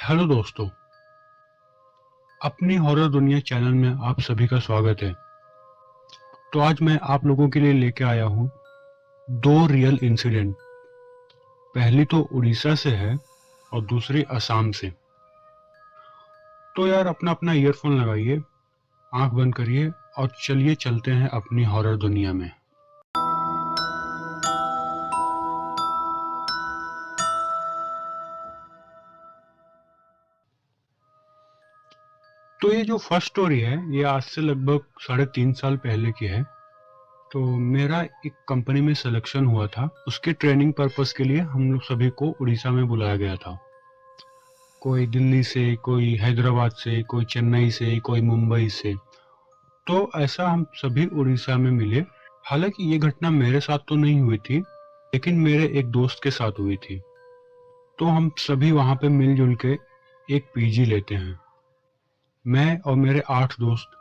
Hello दोस्तों, अपनी horror दुनिया चैनल में आप सभी का स्वागत है। तो आज मैं आप लोगों के लिए लेके आया हूँ दो रियल इंसिडेंट। पहली तो उड़ीसा से है और दूसरी असम से। तो यार अपना अपना ईयरफोन लगाइए, आंख बंद करिए और चलिए चलते हैं अपनी हॉरर दुनिया में। तो ये जो फर्स्ट स्टोरी है ये आज से लगभग 3.5 साल पहले की है। तो मेरा एक कंपनी में सिलेक्शन हुआ था, उसके ट्रेनिंग पर्पस के लिए हम लोग सभी को उड़ीसा में बुलाया गया था। कोई दिल्ली से, कोई हैदराबाद से, कोई चेन्नई से, कोई मुंबई से। तो ऐसा हम सभी उड़ीसा में मिले। हालांकि ये घटना मेरे साथ तो नहीं हुई थी, लेकिन मेरे एक दोस्त के साथ हुई थी। तो हम सभी वहां पे मिलजुल के एक पीजी लेते हैं। मैं और मेरे 8 दोस्त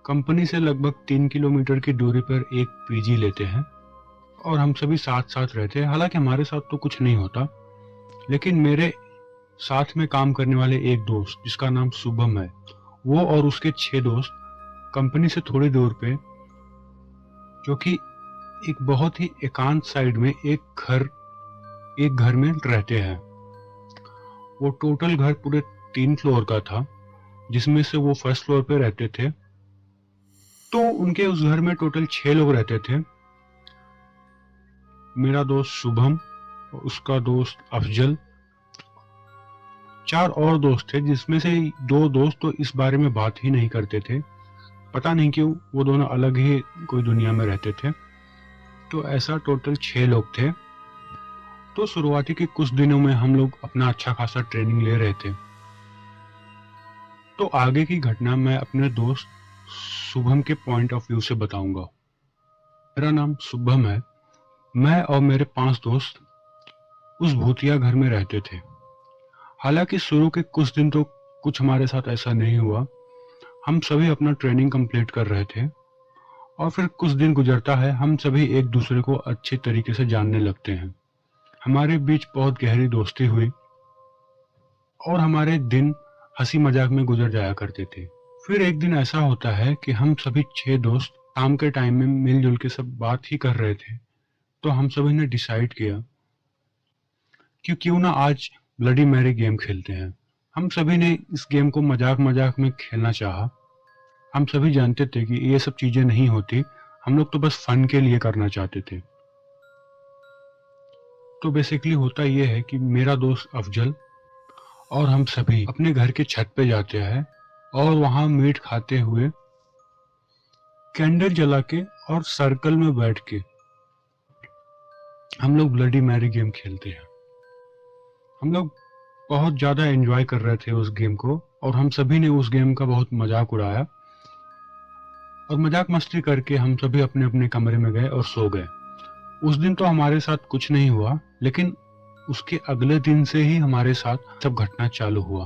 कंपनी से लगभग 3 किलोमीटर की दूरी पर एक पीजी लेते हैं और हम सभी साथ साथ रहते हैं। हालांकि हमारे साथ तो कुछ नहीं होता, लेकिन मेरे साथ में काम करने वाले एक दोस्त जिसका नाम शुभम है, वो और उसके 6 दोस्त कंपनी से थोड़ी दूर पे, जो कि एक बहुत ही एकांत साइड में एक घर में रहते हैं। वो टोटल घर पूरे 3 फ्लोर का था, जिसमें से वो फर्स्ट फ्लोर पे रहते थे। तो उनके उस घर में टोटल 6 लोग रहते थे। मेरा दोस्त शुभम, उसका दोस्त अफजल, 4 और दोस्त थे, जिसमें से 2 दोस्त तो इस बारे में बात ही नहीं करते थे। पता नहीं क्यों, वो दोनों अलग ही कोई दुनिया में रहते थे। तो ऐसा टोटल 6 लोग थे। तो शुरुआती के कुछ दिनों में हम लोग अपना अच्छा खासा ट्रेनिंग ले रहे थे। तो आगे की घटना मैं अपने दोस्त शुभम के पॉइंट ऑफ व्यू से बताऊंगा। मेरा नाम शुभम है। मैं और मेरे 5 दोस्त उस भूतिया घर में रहते थे। हालांकि शुरू के कुछ दिन तो कुछ हमारे साथ ऐसा नहीं हुआ। हम सभी अपना ट्रेनिंग कंप्लीट कर रहे थे और फिर कुछ दिन गुजरता है, हम सभी एक दूसरे को अच्छे तरीके से जानने लगते हैं। हमारे बीच बहुत गहरी दोस्ती हुई और हमारे दिन हंसी मजाक में गुजर जाया करते थे। फिर एक दिन ऐसा होता है कि हम सभी 6 दोस्त शाम के टाइम में मिलजुल के सब बात ही कर रहे थे। तो हम सभी ने डिसाइड किया कि क्यों ना आज ब्लडी मैरी गेम खेलते हैं। हम सभी ने इस गेम को मजाक मजाक में खेलना चाहा। हम सभी जानते थे कि ये सब चीजें नहीं होती, हम लोग तो बस फन के लिए करना चाहते थे। तो बेसिकली होता यह है कि मेरा दोस्त अफजल और हम सभी अपने घर के छत पे जाते हैं और वहां मीट खाते हुए, कैंडल जला के और सर्कल में बैठ के हम लोग ब्लडी मैरी गेम खेलते हैं। हम लोग बहुत ज्यादा एंजॉय कर रहे थे उस गेम को और हम सभी ने उस गेम का बहुत मजाक उड़ाया और मजाक मस्ती करके हम सभी अपने अपने कमरे में गए और सो गए। उस दिन तो हमारे साथ कुछ नहीं हुआ, लेकिन उसके अगले दिन से ही हमारे साथ सब घटना चालू हुआ।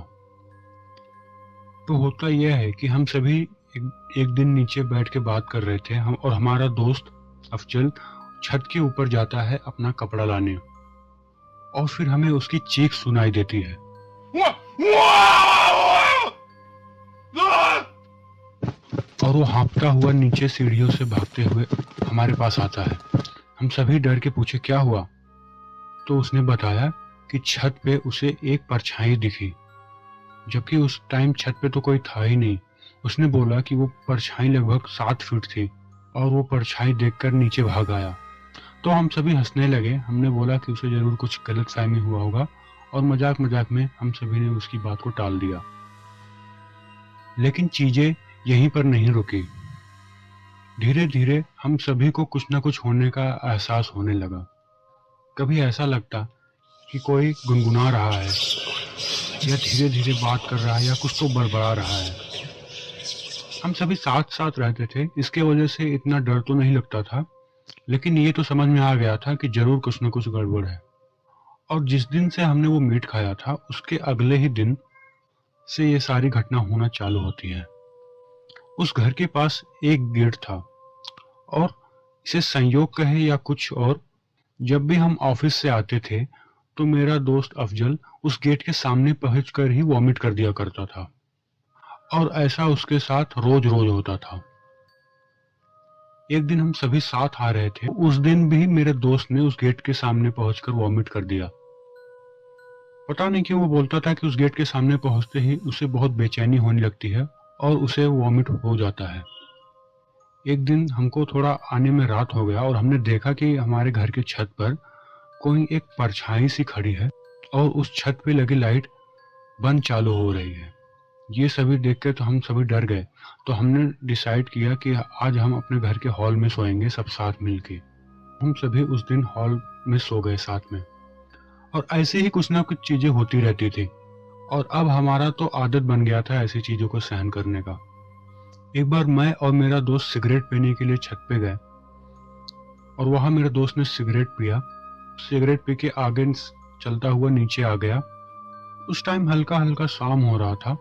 तो होता यह है कि हम सभी एक दिन नीचे बैठ के बात कर रहे थे, हम और हमारा दोस्त अफजल छत के ऊपर जाता है अपना कपड़ा लाने और फिर हमें उसकी चीख सुनाई देती है। और वो हाँफता हुआ नीचे सीढ़ियों से भागते हुए हमारे पास आता है। हम सभी डर के पूछे क्या हुआ, तो उसने बताया कि छत पे उसे एक परछाई दिखी, जबकि उस टाइम छत पे तो कोई था ही नहीं। उसने बोला कि वो परछाई लगभग 7 फीट थी और वो परछाई देखकर नीचे भाग आया। तो हम सभी हंसने लगे। हमने बोला कि उसे जरूर कुछ गलतफहमी हुआ होगा और मजाक मजाक में हम सभी ने उसकी बात को टाल दिया। लेकिन चीजें यहीं पर नहीं रुकी। धीरे धीरे हम सभी को कुछ न कुछ होने का एहसास होने लगा। कभी ऐसा लगता कि कोई गुनगुना रहा है या धीरे धीरे बात कर रहा है या कुछ तो बड़बड़ा रहा है। हम सभी साथ साथ रहते थे, इसके वजह से इतना डर तो नहीं लगता था, लेकिन ये तो समझ में आ गया था कि जरूर कुछ न कुछ गड़बड़ है। और जिस दिन से हमने वो मीट खाया था उसके अगले ही दिन से ये सारी घटना होना चालू होती है। उस घर के पास एक गेट था और इसे संयोग कहे या कुछ और, जब भी हम ऑफिस से आते थे तो मेरा दोस्त अफजल उस गेट के सामने पहुंचकर ही वॉमिट कर दिया करता था, और ऐसा उसके साथ रोज रोज होता था। एक दिन हम सभी साथ आ रहे थे, उस दिन भी मेरे दोस्त ने उस गेट के सामने पहुंचकर वॉमिट कर दिया। पता नहीं क्यों वो बोलता था कि उस गेट के सामने पहुंचते ही उसे बहुत बेचैनी होने लगती है और उसे वॉमिट हो जाता है। एक दिन हमको थोड़ा आने में रात हो गया और हमने देखा कि हमारे घर की छत पर कोई एक परछाई सी खड़ी है और उस छत पे लगी लाइट बंद चालू हो रही है। ये सभी देख के तो हम सभी डर गए, तो हमने डिसाइड किया कि आज हम अपने घर के हॉल में सोएंगे सब साथ मिलके। हम सभी उस दिन हॉल में सो गए साथ में, और ऐसे ही कुछ ना कुछ चीजें होती रहती थी, और अब हमारा तो आदत बन गया था ऐसी चीजों को सहन करने का। एक बार मैं और मेरा दोस्त सिगरेट पीने के लिए छत पे गए, और वहां मेरे दोस्त ने सिगरेट पिया। सिगरेट पी के आगे चलता हुआ नीचे आ गया। उस टाइम हल्का हल्का शाम हो रहा था।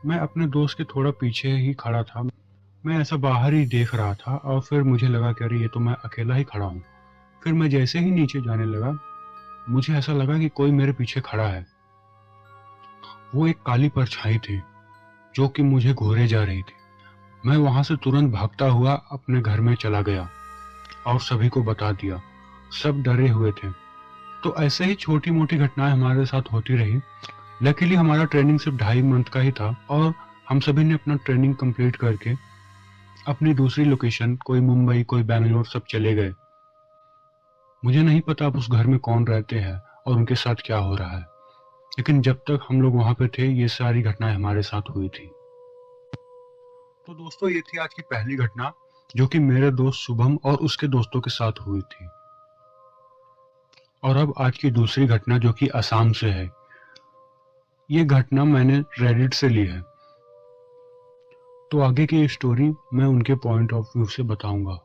मैं अपने दोस्त के थोड़ा पीछे ही खड़ा था। मैं ऐसा बाहर ही देख रहा था, और फिर मुझे लगा कि अरे ये तो मैं अकेला ही खड़ा हूँ। फिर मैं जैसे ही नीचे जाने लगा, मुझे ऐसा लगा कि कोई मेरे पीछे खड़ा है। वो एक काली परछाई थी जो कि मुझे घूरे जा रही थी। मैं वहां से तुरंत भागता हुआ अपने घर में चला गया और सभी को बता दिया। सब डरे हुए थे। तो ऐसे ही छोटी मोटी घटनाएं हमारे साथ होती रही। लकीली हमारा ट्रेनिंग सिर्फ 2.5 मंथ का ही था, और हम सभी ने अपना ट्रेनिंग कंप्लीट करके अपनी दूसरी लोकेशन, कोई मुंबई कोई बैंगलोर, सब चले गए। मुझे नहीं पता अब उस घर में कौन रहते हैं और उनके साथ क्या हो रहा है, लेकिन जब तक हम लोग वहां पे थे ये सारी घटनाएं हमारे साथ हुई थी। तो दोस्तों, ये थी आज की पहली घटना जो कि मेरे दोस्त शुभम और उसके दोस्तों के साथ हुई थी। और अब आज की दूसरी घटना जो कि असम से है। ये घटना मैंने रेडिट से ली है, तो आगे की स्टोरी मैं उनके पॉइंट ऑफ व्यू से बताऊंगा।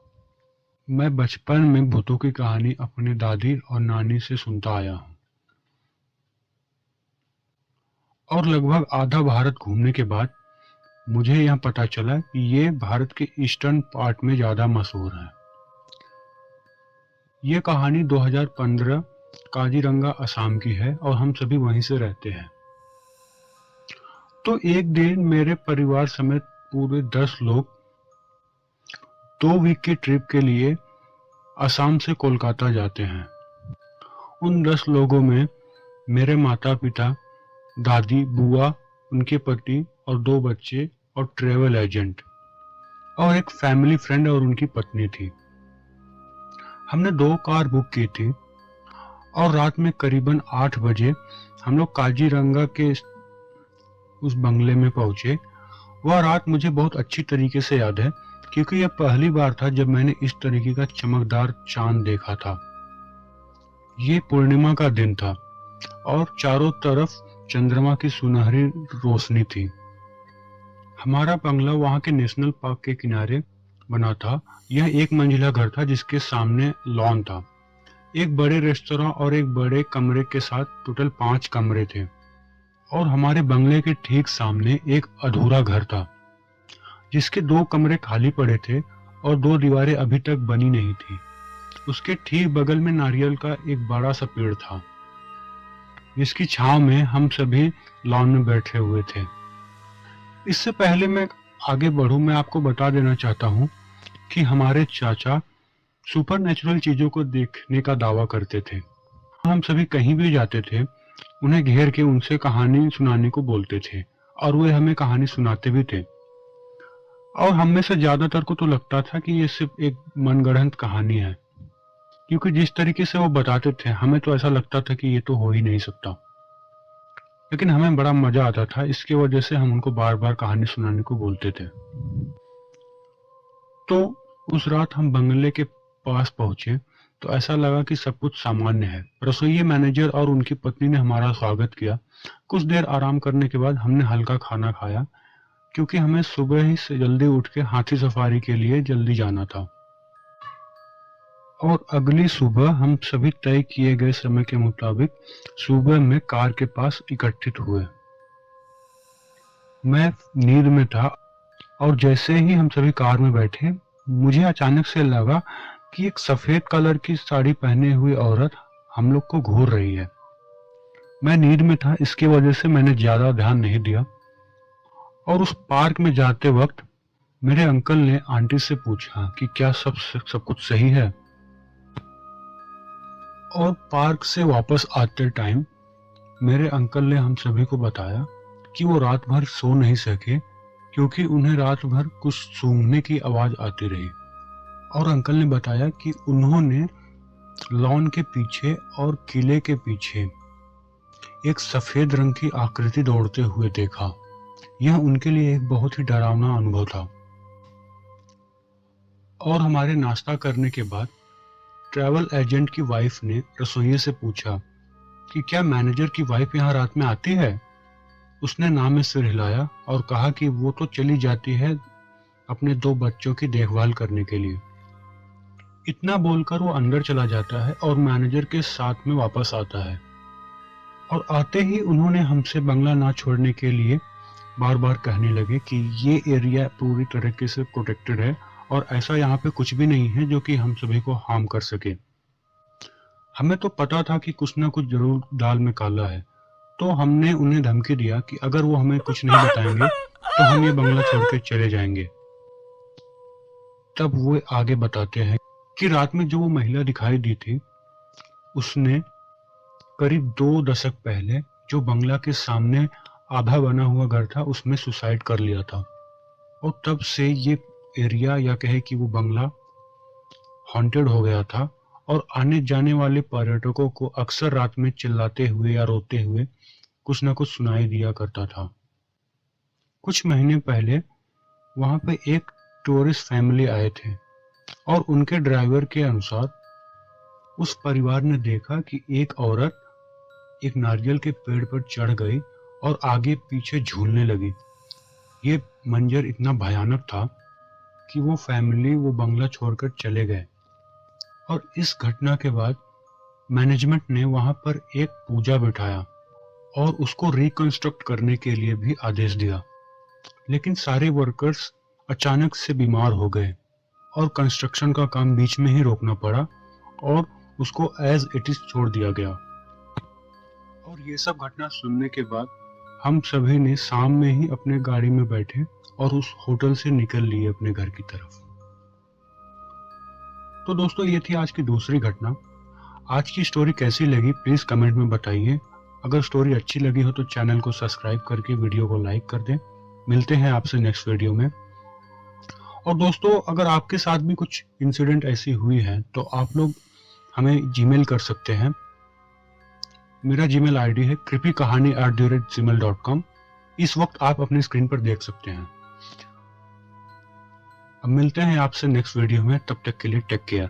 मैं बचपन में भूतों की कहानी अपने दादी और नानी से सुनता आया हूं, और लगभग आधा भारत घूमने के बाद मुझे यह पता चला कि ये भारत के ईस्टर्न पार्ट में ज्यादा मशहूर है। ये कहानी 2015 काजीरंगा असम की है, और हम सभी वहीं से रहते हैं। तो एक दिन मेरे परिवार समेत पूरे 10 लोग 2 वीक की ट्रिप के लिए असम से कोलकाता जाते हैं। उन 10 लोगों में मेरे माता पिता, दादी, बुआ, उनके पति और 2 बच्चे और ट्रेवल एजेंट और एक फैमिली फ्रेंड और उनकी पत्नी थी। हमने 2 कार बुक की थी, और रात में करीबन 8 बजे हम लोग काजीरंगा के उस बंगले में पहुंचे। वह रात मुझे बहुत अच्छी तरीके से याद है, क्योंकि यह पहली बार था जब मैंने इस तरीके का चमकदार चांद देखा था। ये पूर्णिमा का दिन था और चारों तरफ चंद्रमा की सुनहरी रोशनी थी। हमारा बंगला वहां के नेशनल पार्क के किनारे बना था। यह 1 मंजिला घर था जिसके सामने लॉन था। एक बड़े रेस्तरां और एक बड़े कमरे के साथ टोटल 5 कमरे थे, और हमारे बंगले के ठीक सामने एक अधूरा घर था जिसके 2 कमरे खाली पड़े थे और 2 दीवारें अभी तक बनी नहीं थी। उसके ठीक बगल में नारियल का एक बड़ा सा पेड़ था जिसकी छांव में हम सभी लॉन में बैठे हुए थे। इससे पहले मैं आगे बढ़ूं, मैं आपको बता देना चाहता हूं कि हमारे चाचा सुपर नेचुरल चीजों को देखने का दावा करते थे। हम सभी कहीं भी जाते थे, उन्हें घेर के उनसे कहानी सुनाने को बोलते थे, और वे हमें कहानी सुनाते भी थे। और हम में से ज्यादातर को तो लगता था कि ये सिर्फ एक मनगढ़ंत कहानी है, क्योंकि जिस तरीके से वो बताते थे हमें तो ऐसा लगता था कि ये तो हो ही नहीं सकता। लेकिन हमें बड़ा मजा आता था, इसकी वजह से हम उनको बार बार कहानी सुनाने को बोलते थे। तो उस रात हम बंगले के पास पहुंचे तो ऐसा लगा कि सब कुछ सामान्य है। रसोई मैनेजर और उनकी पत्नी ने हमारा स्वागत किया। कुछ देर आराम करने के बाद हमने हल्का खाना खाया, क्योंकि हमें सुबह ही से जल्दी उठ के हाथी सफारी के लिए जल्दी जाना था। और अगली सुबह हम सभी तय किए गए समय के मुताबिक सुबह में कार के पास इकट्ठित हुए। मैं नींद में था, और जैसे ही हम सभी कार में बैठे, मुझे अचानक से लगा कि एक सफेद कलर की साड़ी पहने हुई औरत हम लोग को घूर रही है। मैं नींद में था, इसकी वजह से मैंने ज्यादा ध्यान नहीं दिया। और उस पार्क में जाते वक्त मेरे अंकल ने आंटी से पूछा कि क्या सब कुछ सही है। और पार्क से वापस आते टाइम मेरे अंकल ने हम सभी को बताया कि वो रात भर सो नहीं सके क्योंकि उन्हें रात भर कुछ सूंघने की आवाज आती रही। और अंकल ने बताया कि उन्होंने लॉन के पीछे और किले के पीछे एक सफेद रंग की आकृति दौड़ते हुए देखा। यह उनके लिए एक बहुत ही डरावना अनुभव था। और हमारे नाश्ता करने के बाद ट्रैवल एजेंट की वाइफ ने रसोइये से पूछा कि क्या मैनेजर की वाइफ यहाँ रात में आती है। उसने नाम में सिर हिलाया और कहा कि वो तो चली जाती है अपने 2 बच्चों की देखभाल करने के लिए। इतना बोलकर वो अंदर चला जाता है और मैनेजर के साथ में वापस आता है। और आते ही उन्होंने हमसे बंगला ना छोड़ने के लिए बार बार कहने लगे कि ये एरिया पूरी तरीके से प्रोटेक्टेड है और ऐसा यहाँ पे कुछ भी नहीं है जो कि हम सभी को हार्म कर सके। हमें तो पता था कि कुछ ना कुछ जरूर दाल में काला है, तो हमने उन्हें धमकी दिया कि अगर वो हमें कुछ नहीं बताएंगे तो हम ये बंगला छोड़ के चले जाएंगे। तब वो आगे बताते हैं कि रात में जो वो महिला दिखाई दी थी उसने करीब 2 दशक पहले जो बंगला के सामने आधा बना हुआ घर था उसमें सुसाइड कर लिया था। और तब से ये एरिया या कहे कि वो बंगला हॉन्टेड हो गया था और आने जाने वाले पर्यटकों को अक्सर रात में चिल्लाते हुए या रोते हुए कुछ न कुछ सुनाई दिया करता था। कुछ महीने पहले वहां पे एक टूरिस्ट फैमिली आए थे और उनके ड्राइवर के अनुसार उस परिवार ने देखा कि एक औरत एक नारियल के पेड़ पर चढ़ गई और आगे पीछे झूलने लगी। ये मंजर इतना भयानक था कि वो फैमिली वो बंगला छोड़कर चले गए। और इस घटना के बाद मैनेजमेंट ने वहां पर एक पूजा बिठाया और उसको रिकंस्ट्रक्ट करने के लिए भी आदेश दिया। लेकिन सारे वर्कर्स अचानक से बीमार हो गए और कंस्ट्रक्शन का काम बीच में ही रोकना पड़ा और उसको एज इट इज छोड़ दिया गया। और ये सब घटना सुनने के बाद हम सभी ने शाम में ही अपने गाड़ी में बैठे और उस होटल से निकल लिए अपने घर की तरफ। तो दोस्तों ये थी आज की दूसरी घटना। आज की स्टोरी कैसी लगी प्लीज कमेंट में बताइए। अगर स्टोरी अच्छी लगी हो तो चैनल को सब्सक्राइब करके वीडियो को लाइक कर दें। मिलते हैं आपसे नेक्स्ट वीडियो में। और दोस्तों अगर आपके साथ भी कुछ इंसिडेंट ऐसी हुई है तो आप लोग हमें जीमेल कर सकते हैं। मेरा जीमेल आईडी है creepykahani@gmail.com। इस वक्त आप अपनी स्क्रीन पर देख सकते हैं। अब मिलते हैं आपसे नेक्स्ट वीडियो में, तब तक के लिए टेक केयर।